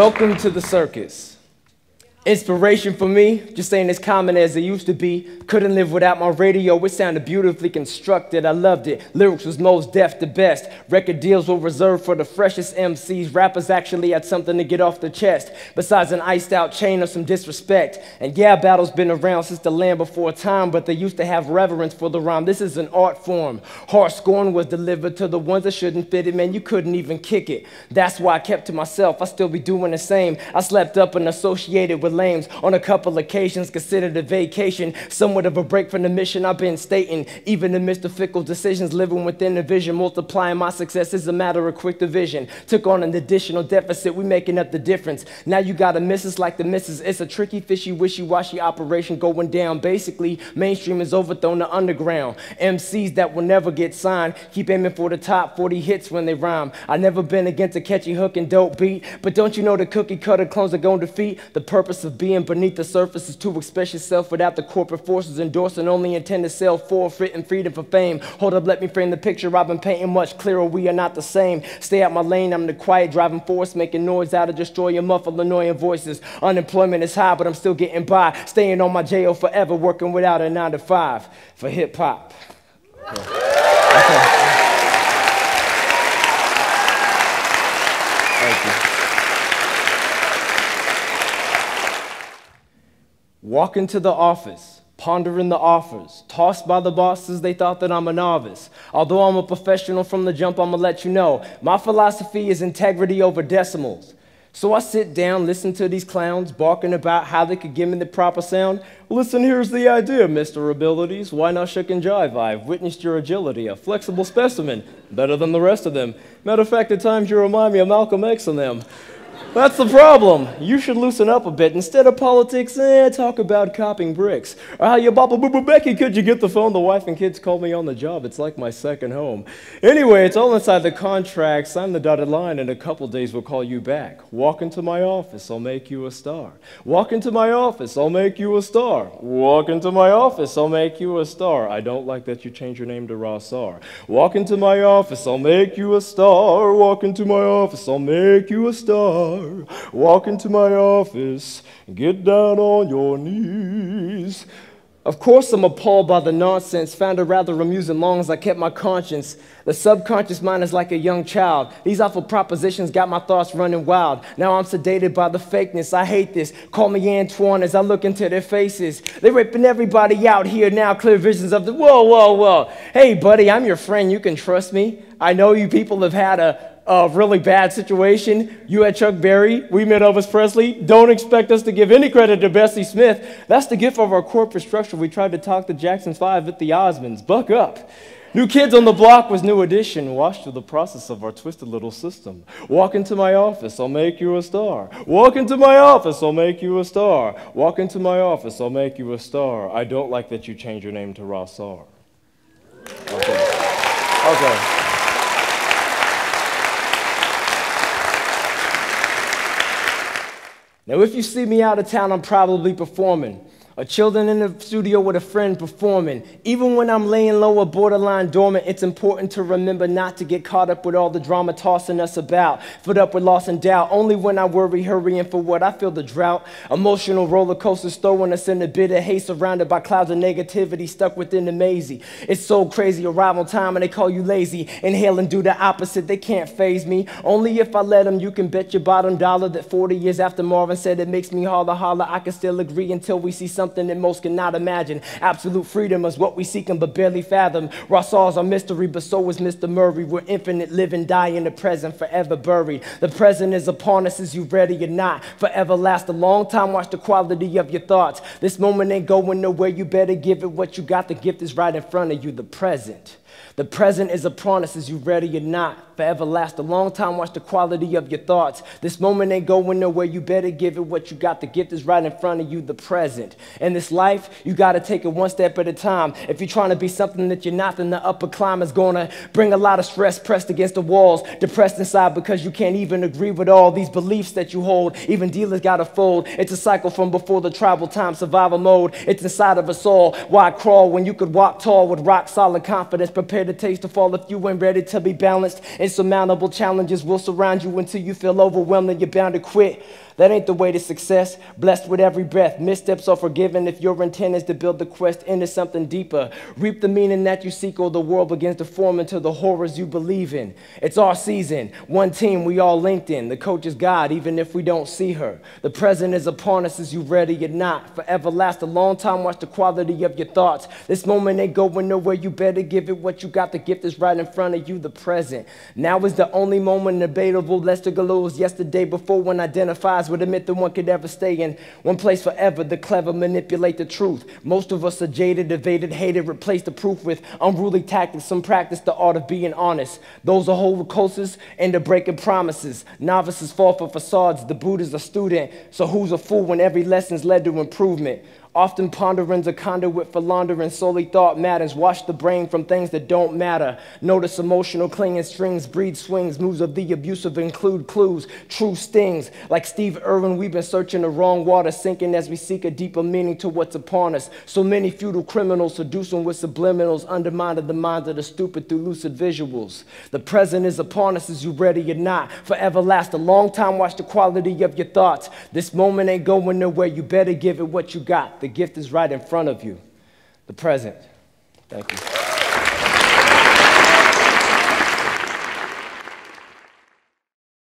Welcome to the circus. Inspiration for me, just ain't as common as it used to be. Couldn't live without my radio, it sounded beautifully constructed, I loved it. Lyrics was most deaf the best. Record deals were reserved for the freshest MCs. Rappers actually had something to get off their chest, besides an iced out chain or some disrespect. And yeah, battle's been around since the land before time, but they used to have reverence for the rhyme. This is an art form. Harsh scorn was delivered to the ones that shouldn't fit it, man, you couldn't even kick it. That's why I kept to myself, I still be doing the same. I slept up and associated with lames on a couple occasions, considered a vacation, somewhat of a break from the mission I've been stating. Even amidst the fickle decisions, living within the vision, multiplying my success is a matter of quick division. Took on an additional deficit, we making up the difference. Now you got a missus like the missus. It's a tricky, fishy, wishy-washy operation going down. Basically, mainstream is overthrown the underground. MCs that will never get signed keep aiming for the top 40 hits when they rhyme. I've never been against a catchy hook and dope beat, but don't you know the cookie cutter clones are going to defeat? The purpose of being beneath the surface is to express yourself without the corporate forces endorsing, only intend to sell forfeit and freedom for fame. Hold up, let me frame the picture I've been painting much clearer, we are not the same. Stay out my lane, I'm the quiet driving force, making noise out of destroying muffled annoying voices. Unemployment is high, but I'm still getting by, staying on my JO forever, working without a 9 to 5 for hip hop. Okay. Thank you. Walk into the office, pondering the offers, tossed by the bosses, they thought that I'm a novice. Although I'm a professional from the jump, I'ma let you know, my philosophy is integrity over decimals. So I sit down, listen to these clowns, barking about how they could give me the proper sound. Listen, here's the idea, Mr. Abilities. Why not shuck and jive? I've witnessed your agility, a flexible specimen, better than the rest of them. Matter of fact, at times you remind me of Malcolm X and them. That's the problem. You should loosen up a bit. Instead of politics, talk about copying bricks. Or how you bopple boo boo Becky, could you get the phone? The wife and kids call me on the job. It's like my second home. Anyway, it's all inside the contract. Sign the dotted line. In a couple days, we'll call you back. Walk into my office. I'll make you a star. Walk into my office. I'll make you a star. Walk into my office. I'll make you a star. I don't like that you change your name to Rasar. Walk into my office. I'll make you a star. Walk into my office. I'll make you a star. Walk into my office, get down on your knees. Of course I'm appalled by the nonsense, found it rather amusing long as I kept my conscience. The subconscious mind is like a young child. These awful propositions got my thoughts running wild. Now I'm sedated by the fakeness, I hate this. Call me Antoine as I look into their faces. They're ripping everybody out here now, clear visions of the, whoa, whoa, whoa. Hey buddy, I'm your friend, you can trust me. I know you people have had a really bad situation. You had Chuck Berry, we met Elvis Presley. Don't expect us to give any credit to Bessie Smith. That's the gift of our corporate structure. We tried to talk the Jacksons 5 at the Osmonds. Buck up. New Kids on the Block was new addition. Wash through the process of our twisted little system. Walk into my office, I'll make you a star. Walk into my office, I'll make you a star. Walk into my office, I'll make you a star. I don't like that you change your name to Rasar. Okay. Now, if you see me out of town, I'm probably performing. Or chilling in the studio with a friend performing. Even when I'm laying low or borderline dormant, it's important to remember not to get caught up with all the drama tossing us about. Filled up with loss and doubt. Only when I worry, hurrying for what I feel the drought. Emotional roller coasters throwing us in a bit of haste, surrounded by clouds of negativity, stuck within the mazy. It's so crazy, arrive on time and they call you lazy. Inhale and do the opposite, they can't faze me. Only if I let them, you can bet your bottom dollar that 40 years after Marvin said it makes me holler, holler, I can still agree until we see something that most cannot imagine. Absolute freedom is what we seeking but barely fathom. Rasars are mystery, but so is Mr. Murray. We're infinite, live and die in the present, forever buried. The present is upon us, is you ready or not? Forever last a long time, watch the quality of your thoughts. This moment ain't going nowhere, you better give it what you got. The gift is right in front of you, the present. The present is upon us, is you ready or not? Forever last a long time, watch the quality of your thoughts. This moment ain't going nowhere, you better give it what you got. The gift is right in front of you, the present. In this life, you gotta take it one step at a time. If you're trying to be something that you're not, then the upper climb is gonna bring a lot of stress, pressed against the walls, depressed inside because you can't even agree with all these beliefs that you hold. Even dealers gotta fold. It's a cycle from before the tribal time, survival mode. It's inside of us all. Why crawl when you could walk tall with rock solid confidence? Prepare to taste the fall if you ain't ready to be balanced. Insurmountable challenges will surround you until you feel overwhelmed and you're bound to quit. That ain't the way to success. Blessed with every breath. Missteps are forgiven if your intent is to build the quest into something deeper. Reap the meaning that you seek, or the world begins to form into the horrors you believe in. It's our season. One team, we all linked in. The coach is God, even if we don't see her. The present is upon us, is you ready or not? Forever last a long time, watch the quality of your thoughts. This moment ain't going nowhere, you better give it what you got. The gift is right in front of you, the present. Now is the only moment debatable. Lester Gallo was yesterday before one identifies with a myth that one could ever stay in one place forever. The clever manipulate the truth. Most of us are jaded, evaded, hated, replace the proof with unruly tactics. Some practice the art of being honest. Those are whole coasters and the breaking promises. Novices fall for facades. The Buddha's a student, so who's a fool when every lesson's led to improvement? Often pondering's a conduit for laundering, solely thought matters. Wash the brain from things that don't matter. Notice emotional clinging strings, breed swings, moves of the abusive include clues, true stings. Like Steve Irwin, we've been searching the wrong water, sinking as we seek a deeper meaning to what's upon us. So many futile criminals seducing with subliminals, undermining the minds of the stupid through lucid visuals. The present is upon us, is you ready or not? Forever last a long time, watch the quality of your thoughts. This moment ain't going nowhere, you better give it what you got. The gift is right in front of you, the present. Thank you.